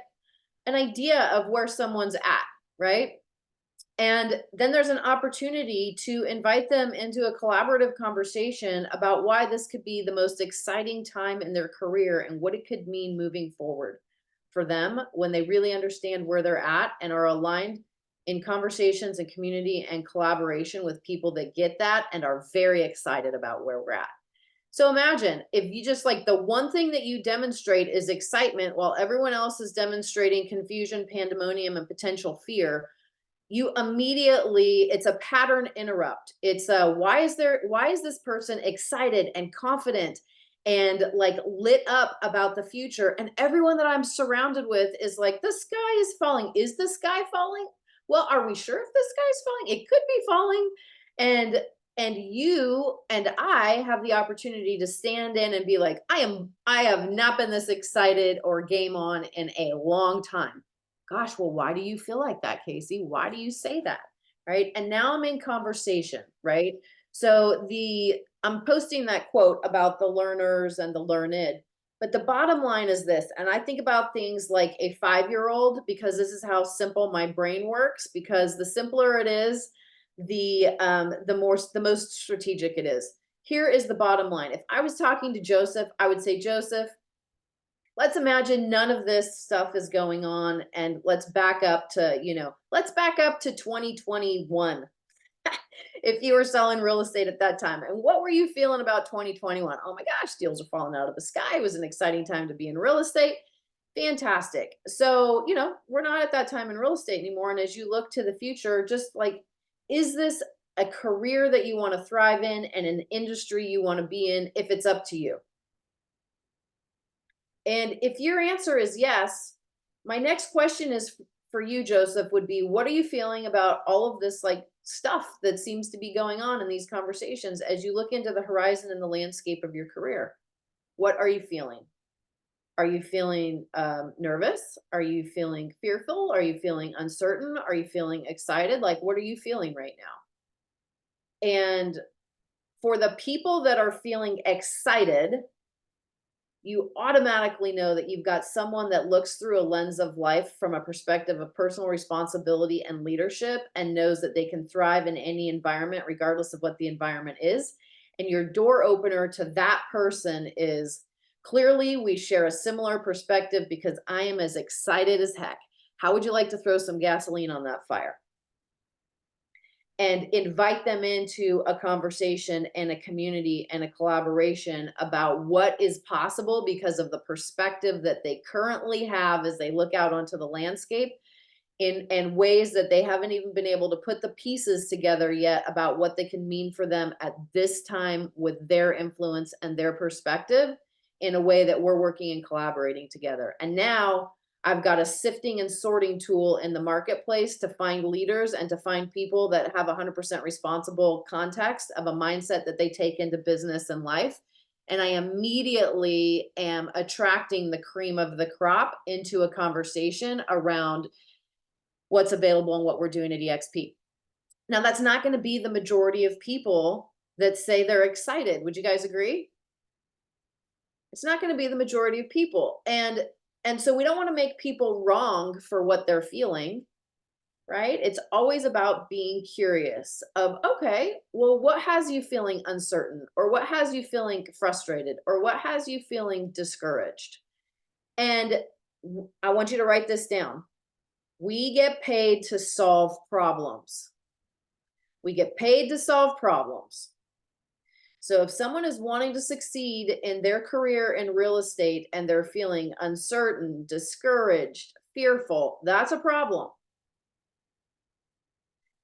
an idea of where someone's at, right? And then there's an opportunity to invite them into a collaborative conversation about why this could be the most exciting time in their career and what it could mean moving forward for them when they really understand where they're at and are aligned in conversations and community and collaboration with people that get that and are very excited about where we're at. So imagine if you just like the one thing that you demonstrate is excitement while everyone else is demonstrating confusion, pandemonium, and potential fear. You immediately, it's a pattern interrupt. It's why is this person excited and confident and like lit up about the future? And everyone that I'm surrounded with is like, the sky is falling. Is the sky falling? Well, are we sure if the sky is falling? It could be falling. And you and I have the opportunity to stand in and be like, I have not been this excited or game on in a long time. Gosh, well, why do you feel like that, Casey? Why do you say that? Right. And now I'm in conversation, right? So I'm posting that quote about the learners and the learned, but the bottom line is this, and I think about things like a 5-year-old because this is how simple my brain works, because the simpler it is, the most strategic it is. Here is the bottom line. If I was talking to Joseph, I would say, Joseph, let's imagine none of this stuff is going on, and let's back up to 2021. If you were selling real estate at that time, and what were you feeling about 2021? Oh my gosh, deals are falling out of the sky. It was an exciting time to be in real estate. Fantastic. So, we're not at that time in real estate anymore. And as you look to the future, just like, is this a career that you want to thrive in and an industry you want to be in if it's up to you? And if your answer is yes, my next question is for you, Joseph, would be, what are you feeling about all of this like stuff that seems to be going on in these conversations as you look into the horizon and the landscape of your career? What are you feeling? Are you feeling nervous? Are you feeling fearful? Are you feeling uncertain? Are you feeling excited? Like, what are you feeling right now? And for the people that are feeling excited, you automatically know that you've got someone that looks through a lens of life from a perspective of personal responsibility and leadership and knows that they can thrive in any environment, regardless of what the environment is. And your door opener to that person is, clearly we share a similar perspective because I am as excited as heck. How would you like to throw some gasoline on that fire? And invite them into a conversation and a community and a collaboration about what is possible because of the perspective that they currently have as they look out onto the landscape in ways that they haven't even been able to put the pieces together yet about what they can mean for them at this time with their influence and their perspective in a way that we're working and collaborating together. And now I've got a sifting and sorting tool in the marketplace to find leaders and to find people that have 100% responsible context of a mindset that they take into business and life. And I immediately am attracting the cream of the crop into a conversation around what's available and what we're doing at EXP. Now, that's not going to be the majority of people that say they're excited. Would you guys agree? It's not going to be the majority of people. And so we don't want to make people wrong for what they're feeling, right? It's always about being curious of, okay, well, what has you feeling uncertain, or what has you feeling frustrated, or what has you feeling discouraged? And I want you to write this down. We get paid to solve problems. We get paid to solve problems. So if someone is wanting to succeed in their career in real estate and they're feeling uncertain, discouraged, fearful, that's a problem.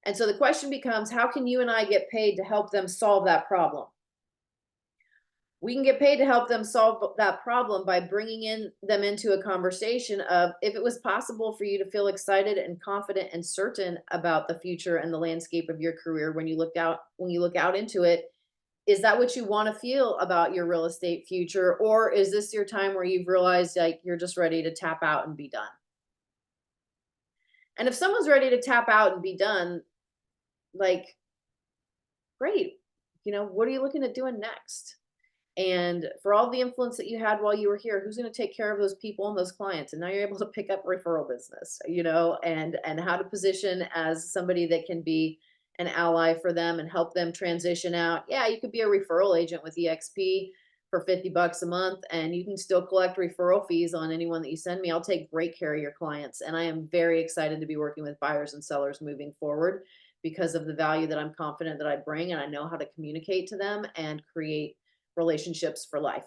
And so the question becomes, how can you and I get paid to help them solve that problem? We can get paid to help them solve that problem by bringing them into a conversation of, if it was possible for you to feel excited and confident and certain about the future and the landscape of your career when you look out into it, is that what you want to feel about your real estate future? Or is this your time where you've realized like you're just ready to tap out and be done? And if someone's ready to tap out and be done, like, great. You know, what are you looking at doing next? And for all the influence that you had while you were here, who's going to take care of those people and those clients? And now you're able to pick up referral business, you know, and how to position as somebody that can be an ally for them and help them transition out. Yeah, you could be a referral agent with EXP for $50 a month, and you can still collect referral fees on anyone that you send me. I'll take great care of your clients. And I am very excited to be working with buyers and sellers moving forward because of the value that I'm confident that I bring, and I know how to communicate to them and create relationships for life.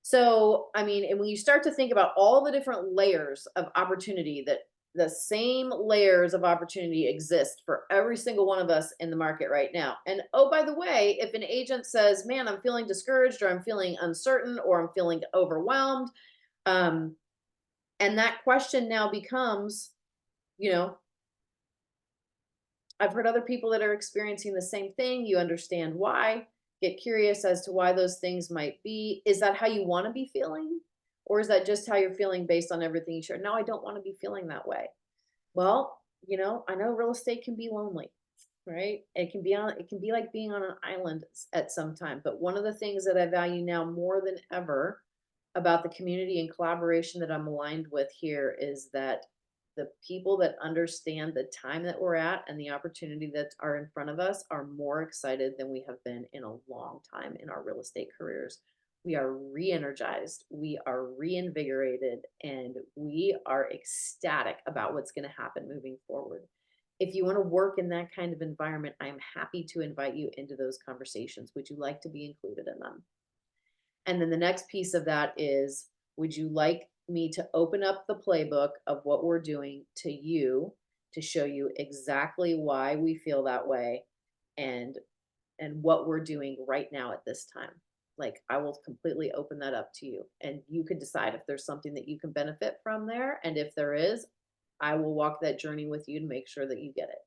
So, I mean, and when you start to think about all the different layers of opportunity, that the same layers of opportunity exist for every single one of us in the market right now. And oh, by the way, if an agent says, man, I'm feeling discouraged, or I'm feeling uncertain, or I'm feeling overwhelmed, and that question now becomes, you know, I've heard other people that are experiencing the same thing. You understand why. Get curious as to why those things might be. Is that how you want to be feeling? Or is that just how you're feeling based on everything you share? No, I don't want to be feeling that way. Well, you know, I know real estate can be lonely, right? It can be like being on an island at some time. But one of the things that I value now more than ever about the community and collaboration that I'm aligned with here is that the people that understand the time that we're at and the opportunity that are in front of us are more excited than we have been in a long time in our real estate careers. We are re-energized, we are reinvigorated, and we are ecstatic about what's going to happen moving forward. If you want to work in that kind of environment, I am happy to invite you into those conversations. Would you like to be included in them? And then the next piece of that is, would you like me to open up the playbook of what we're doing to you to show you exactly why we feel that way and what we're doing right now at this time? Like, I will completely open that up to you, and you can decide if there's something that you can benefit from there. And if there is, I will walk that journey with you to make sure that you get it.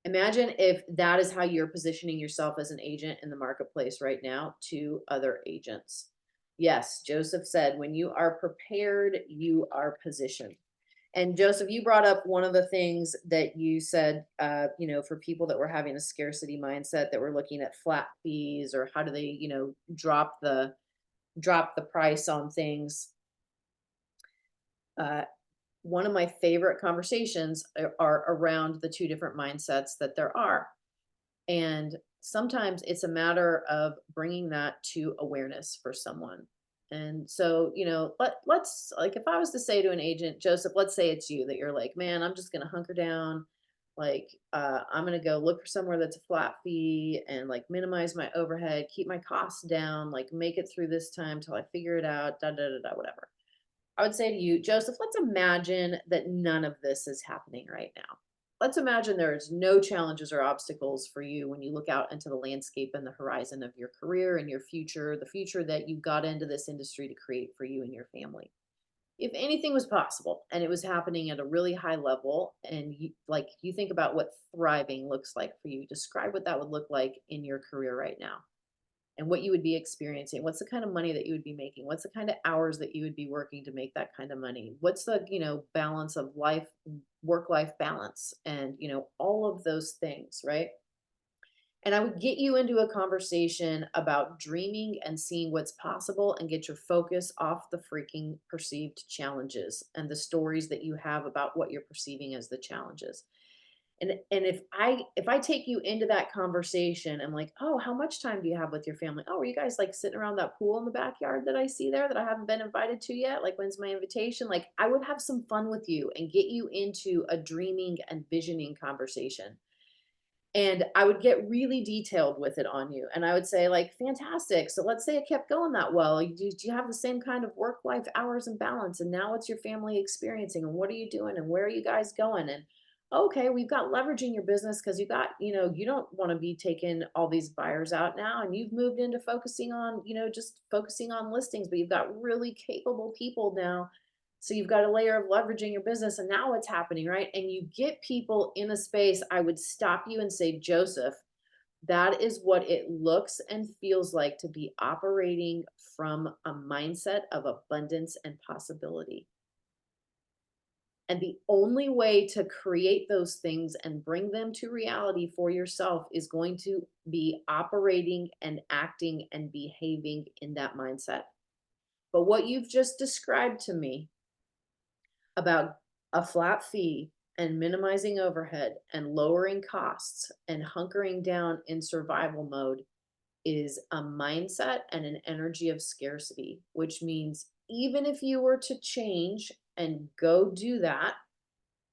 Imagine if that is how you're positioning yourself as an agent in the marketplace right now to other agents. Yes, Joseph said, when you are prepared, you are positioned. And Joseph, you brought up one of the things that you said, you know, for people that were having a scarcity mindset, that were looking at flat fees, or how do they, you know, drop the price on things. One of my favorite conversations are around the two different mindsets that there are. And sometimes it's a matter of bringing that to awareness for someone. And so, you know, let's, like, if I was to say to an agent, Joseph, let's say it's you, that you're like, man, I'm just going to hunker down. Like, I'm going to go look for somewhere that's a flat fee and like minimize my overhead, keep my costs down, like make it through this time till I figure it out, whatever. I would say to you, Joseph, let's imagine that none of this is happening right now. Let's imagine there's no challenges or obstacles for you when you look out into the landscape and the horizon of your career and your future, the future that you got into this industry to create for you and your family. If anything was possible and it was happening at a really high level, and you think about what thriving looks like for you, describe what that would look like in your career right now, and what you would be experiencing. What's the kind of money that you would be making? What's the kind of hours that you would be working to make that kind of money? What's the, you know, balance of life, work-life balance, and, you know, all of those things, right? And I would get you into a conversation about dreaming and seeing what's possible, and get your focus off the freaking perceived challenges and the stories that you have about what you're perceiving as the challenges. And if I take you into that conversation, I'm like, oh, how much time do you have with your family? Oh, are you guys like sitting around that pool in the backyard that I see there that I haven't been invited to yet? Like, when's my invitation? Like, I would have some fun with you and get you into a dreaming and visioning conversation. And I would get really detailed with it on you. And I would say, like, fantastic. So let's say it kept going that well. Do you have the same kind of work-life hours and balance? And now what's your family experiencing? And what are you doing? And where are you guys going? And okay, we've got leverage in your business because you got, you know, you don't want to be taking all these buyers out now. And you've moved into focusing on, you know, just focusing on listings, but you've got really capable people now. So you've got a layer of leverage in your business, and now what's happening, right? And you get people in a space. I would stop you and say, Joseph, That is what it looks and feels like to be operating from a mindset of abundance and possibility. And the only way to create those things and bring them to reality for yourself is going to be operating and acting and behaving in that mindset. But what you've just described to me about a flat fee and minimizing overhead and lowering costs and hunkering down in survival mode is a mindset and an energy of scarcity, which means even if you were to change and go do that,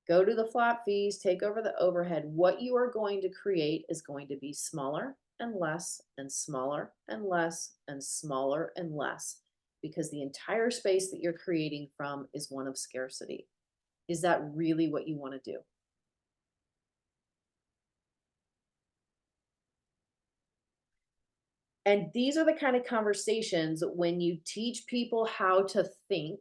go to the flat fees, take over the overhead, what you are going to create is going to be smaller and less and smaller and less and smaller and less, because the entire space that you're creating from is one of scarcity. Is that really what you want to do? And these are the kind of conversations when you teach people how to think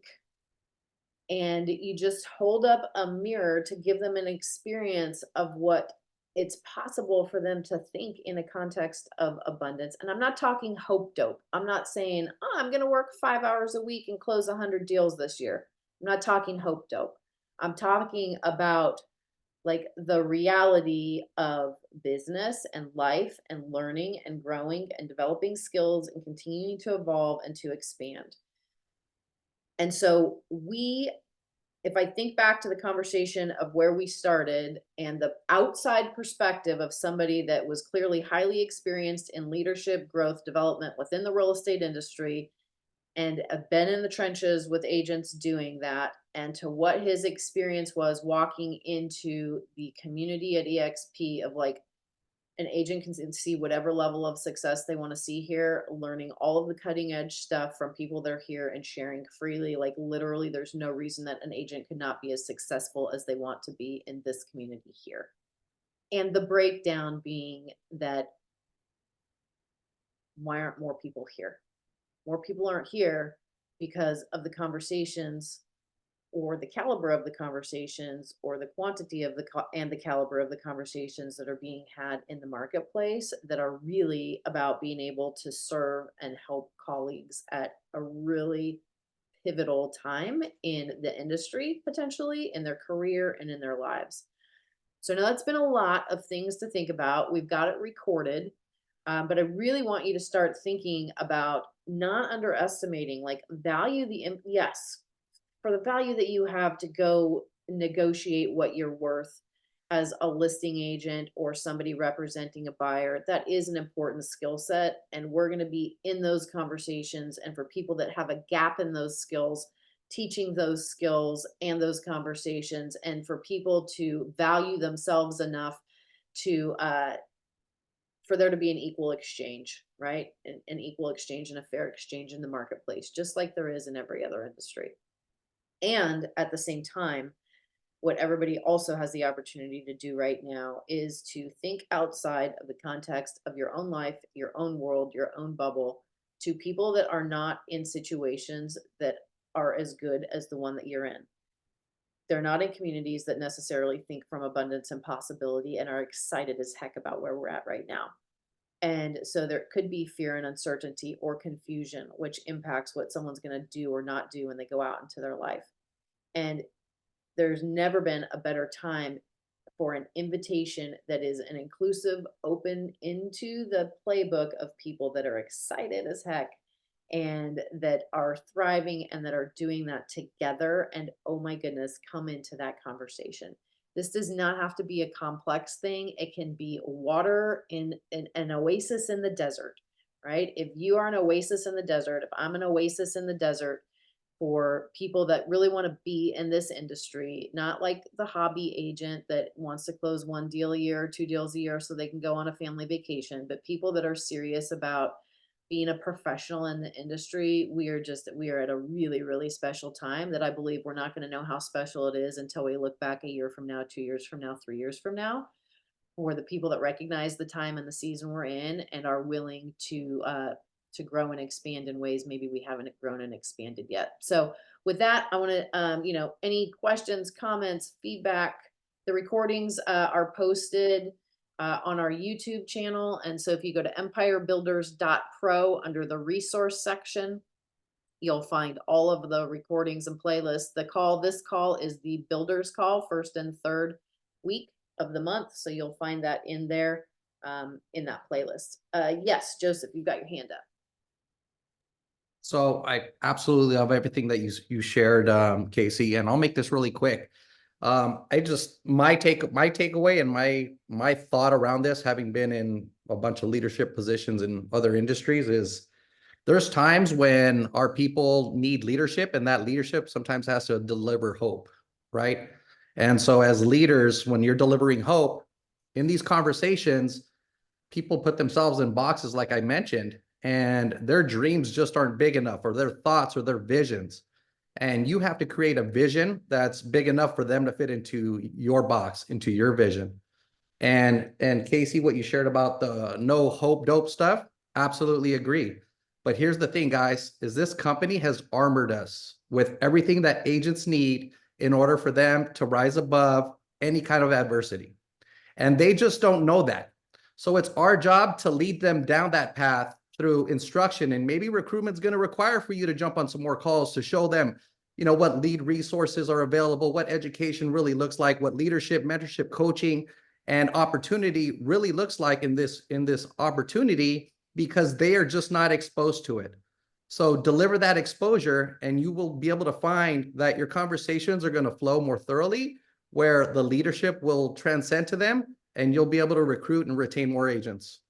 and you just hold up a mirror to give them an experience of what it's possible for them to think in a context of abundance. And I'm not talking hope dope. I'm not saying, oh, I'm going to work 5 hours a week and close 100 deals this year. I'm not talking hope dope. I'm talking about like the reality of business and life and learning and growing and developing skills and continuing to evolve and to expand. And so if I think back to the conversation of where we started and the outside perspective of somebody that was clearly highly experienced in leadership, growth, development within the real estate industry, and have been in the trenches with agents doing that, and to what his experience was walking into the community at EXP of like an agent can see whatever level of success they want to see here, learning all of the cutting edge stuff from people that are here and sharing freely. Like literally, there's no reason that an agent could not be as successful as they want to be in this community here. And the breakdown being that why aren't more people here? More people aren't here because of the conversations or the caliber of the conversations or the quantity of the caliber of the conversations that are being had in the marketplace that are really about being able to serve and help colleagues at a really pivotal time in the industry, potentially in their career and in their lives. So now that's been a lot of things to think about. We've got it recorded. But I really want you to start thinking about not underestimating, like value yes, for the value that you have to go negotiate what you're worth as a listing agent or somebody representing a buyer. That is an important skill set. And we're going to be in those conversations. And for people that have a gap in those skills, teaching those skills and those conversations, and for people to value themselves enough to, for there to be an equal exchange, right? An equal exchange and a fair exchange in the marketplace, just like there is in every other industry. And at the same time, what everybody also has the opportunity to do right now is to think outside of the context of your own life, your own world, your own bubble, to people that are not in situations that are as good as the one that you're in. They're not in communities that necessarily think from abundance and possibility and are excited as heck about where we're at right now. And so there could be fear and uncertainty or confusion, which impacts what someone's going to do or not do when they go out into their life. And there's never been a better time for an invitation that is an inclusive, open into the playbook of people that are excited as heck and that are thriving and that are doing that together. And oh my goodness, come into that conversation. This does not have to be a complex thing. It can be water in an oasis in the desert, right? If you are an oasis in the desert, if I'm an oasis in the desert, for people that really want to be in this industry, not like the hobby agent that wants to close 1 deal a year or 2 deals a year so they can go on a family vacation, but people that are serious about being a professional in the industry. We are at a really, really special time that I believe we're not going to know how special it is until we look back a year from now, 2 years from now, 3 years from now, for the people that recognize the time and the season we're in and are willing to grow and expand in ways maybe we haven't grown and expanded yet. So with that, I want to, any questions, comments, feedback. The recordings are posted on our YouTube channel. And so if you go to empirebuilders.pro under the resource section, you'll find all of the recordings and playlists. This call is the builders call, first and third week of the month. So you'll find that in there, in that playlist. Yes, Joseph, you've got your hand up. So I absolutely love everything that you shared, Casey, and I'll make this really quick. My takeaway and my thought around this, having been in a bunch of leadership positions in other industries, is there's times when our people need leadership, and that leadership sometimes has to deliver hope, right? And so as leaders, when you're delivering hope in these conversations, people put themselves in boxes, like I mentioned, and their dreams just aren't big enough, or their thoughts or their visions. And you have to create a vision that's big enough for them to fit into your box, into your vision. And Casey, what you shared about the no hope dope stuff, absolutely agree. But here's the thing, guys, is this company has armored us with everything that agents need in order for them to rise above any kind of adversity. And they just don't know that. So it's our job to lead them down that path through instruction. And maybe recruitment's going to require for you to jump on some more calls to show them, what lead resources are available, what education really looks like, what leadership, mentorship, coaching, and opportunity really looks like in this opportunity, because they are just not exposed to it. So deliver that exposure, and you will be able to find that your conversations are going to flow more thoroughly, where the leadership will transcend to them, and you'll be able to recruit and retain more agents.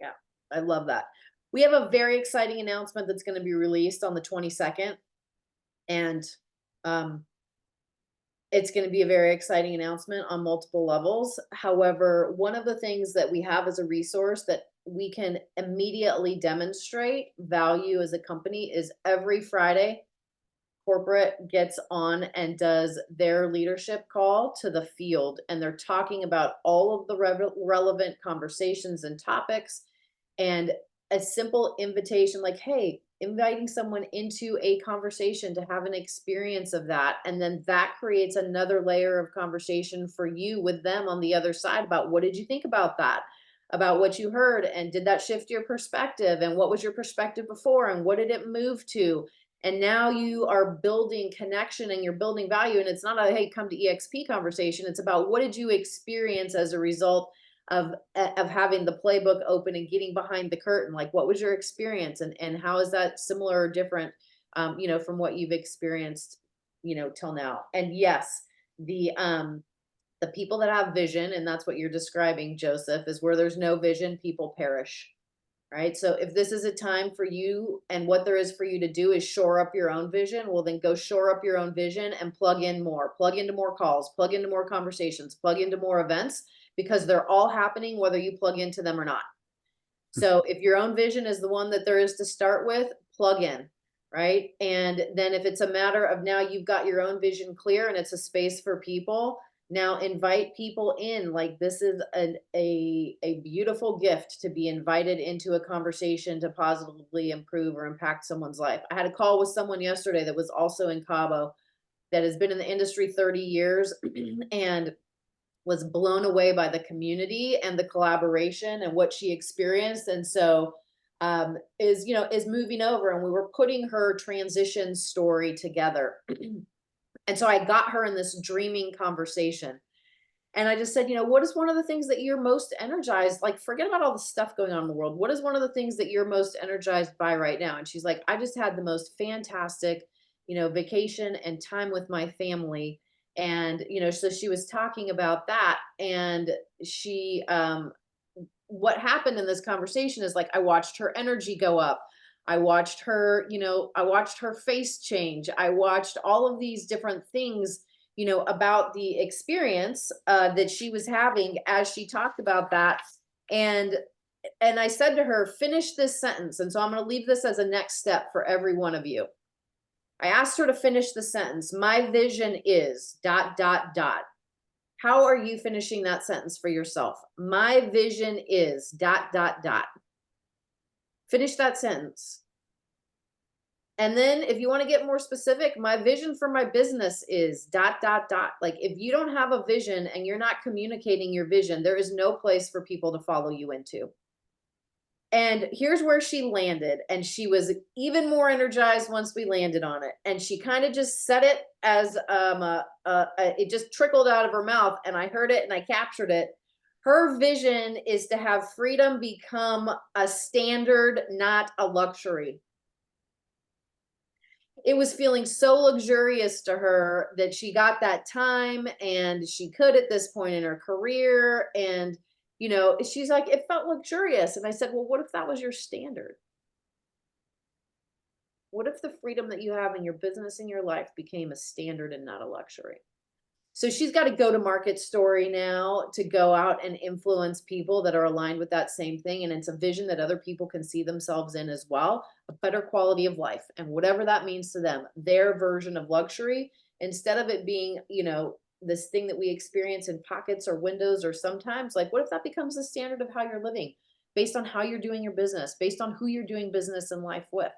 Yeah, I love that. We have a very exciting announcement that's going to be released on the 22nd. And it's going to be a very exciting announcement on multiple levels. However, one of the things that we have as a resource that we can immediately demonstrate value as a company is every Friday, corporate gets on and does their leadership call to the field. And they're talking about all of the relevant conversations and topics, and a simple invitation like, hey, inviting someone into a conversation to have an experience of that. And then that creates another layer of conversation for you with them on the other side about, what did you think about that? About what you heard, and did that shift your perspective? And what was your perspective before? And what did it move to? And now you are building connection and you're building value. And it's not a, hey, come to EXP conversation. It's about, what did you experience as a result of having the playbook open and getting behind the curtain? Like, what was your experience, and how is that similar or different, from what you've experienced, till now? And yes, the people that have vision, and that's what you're describing, Joseph, is where there's no vision, people perish. Right. So if this is a time for you, and what there is for you to do is shore up your own vision, well, then go shore up your own vision and plug into more calls, plug into more conversations, plug into more events, because they're all happening whether you plug into them or not. So if your own vision is the one that there is to start with, plug in. Right. And then if it's a matter of, now you've got your own vision clear and it's a space for people, now invite people in. Like, this is a beautiful gift to be invited into a conversation to positively improve or impact someone's life. I had a call with someone yesterday that was also in Cabo, that has been in the industry 30 years and was blown away by the community and the collaboration and what she experienced. And so is moving over, and we were putting her transition story together. And so I got her in this dreaming conversation. And I just said, what is one of the things that you're most energized? Like, forget about all the stuff going on in the world. What is one of the things that you're most energized by right now? And she's like, I just had the most fantastic, vacation and time with my family. And, so she was talking about that. And she, what happened in this conversation is, like, I watched her energy go up. I watched her, I watched her face change. I watched all of these different things, about the experience that she was having as she talked about that. And I said to her, finish this sentence. And so I'm going to leave this as a next step for every one of you. I asked her to finish the sentence. My vision is ... How are you finishing that sentence for yourself? My vision is ... Finish that sentence. And then if you want to get more specific, my vision for my business is ... Like if you don't have a vision and you're not communicating your vision, there is no place for people to follow you into. And here's where she landed. And she was even more energized once we landed on it. And she kind of just said it as it just trickled out of her mouth. And I heard it and I captured it. Her vision is to have freedom become a standard, not a luxury. It was feeling so luxurious to her that she got that time and she could at this point in her career. And, you know, she's like, it felt luxurious. And I said, well, what if that was your standard? What if the freedom that you have in your business and your life became a standard and not a luxury? So she's got a go-to-market story now to go out and influence people that are aligned with that same thing. And it's a vision that other people can see themselves in as well, a better quality of life. And whatever that means to them, their version of luxury, instead of it being, you know, this thing that we experience in pockets or windows, or sometimes, like, what if that becomes the standard of how you're living based on how you're doing your business, based on who you're doing business and life with?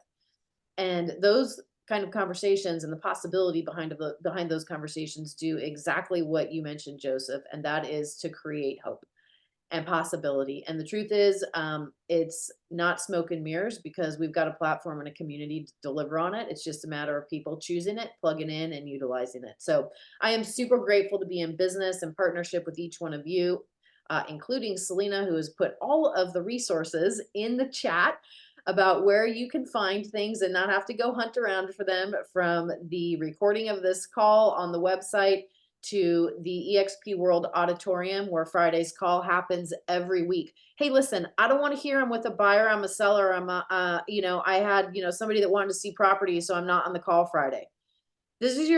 And those kind of conversations and the possibility behind those conversations do exactly what you mentioned, Joseph, and that is to create hope and possibility. And the truth is, it's not smoke and mirrors, because we've got a platform and a community to deliver on it. It's just a matter of people choosing it, plugging in, and utilizing it. So I am super grateful to be in business and partnership with each one of you, including Selena, who has put all of the resources in the chat about where you can find things and not have to go hunt around for them, from the recording of this call on the website to the eXp World Auditorium, where Friday's call happens every week. Hey, listen, I don't want to hear I'm with a buyer, I'm a seller, I'm a, you know, I had, you know, somebody that wanted to see property, so I'm not on the call Friday. This is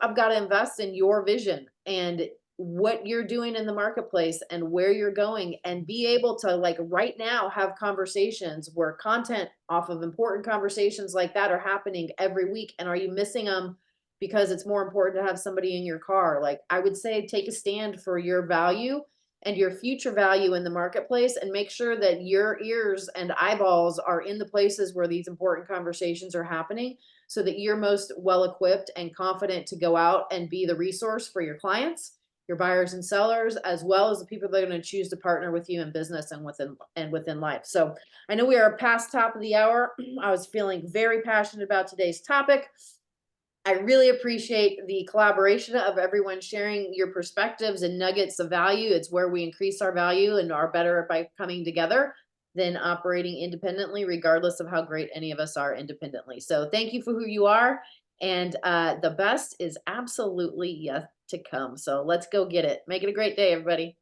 I've got to invest in your vision and what you're doing in the marketplace and where you're going, and be able to, like, right now have conversations where content off of important conversations like that are happening every week. And are you missing them because it's more important to have somebody in your car? Like, I would say, take a stand for your value and your future value in the marketplace, and make sure that your ears and eyeballs are in the places where these important conversations are happening, so that you're most well equipped and confident to go out and be the resource for your clients, your buyers and sellers, as well as the people that are going to choose to partner with you in business and within life. So I know we are past top of the hour. I was feeling very passionate about today's topic. I really appreciate the collaboration of everyone sharing your perspectives and nuggets of value. It's where we increase our value and are better by coming together than operating independently, regardless of how great any of us are independently. So thank you for who you are. And the best is absolutely yet to come. So let's go get it. Make it a great day, everybody.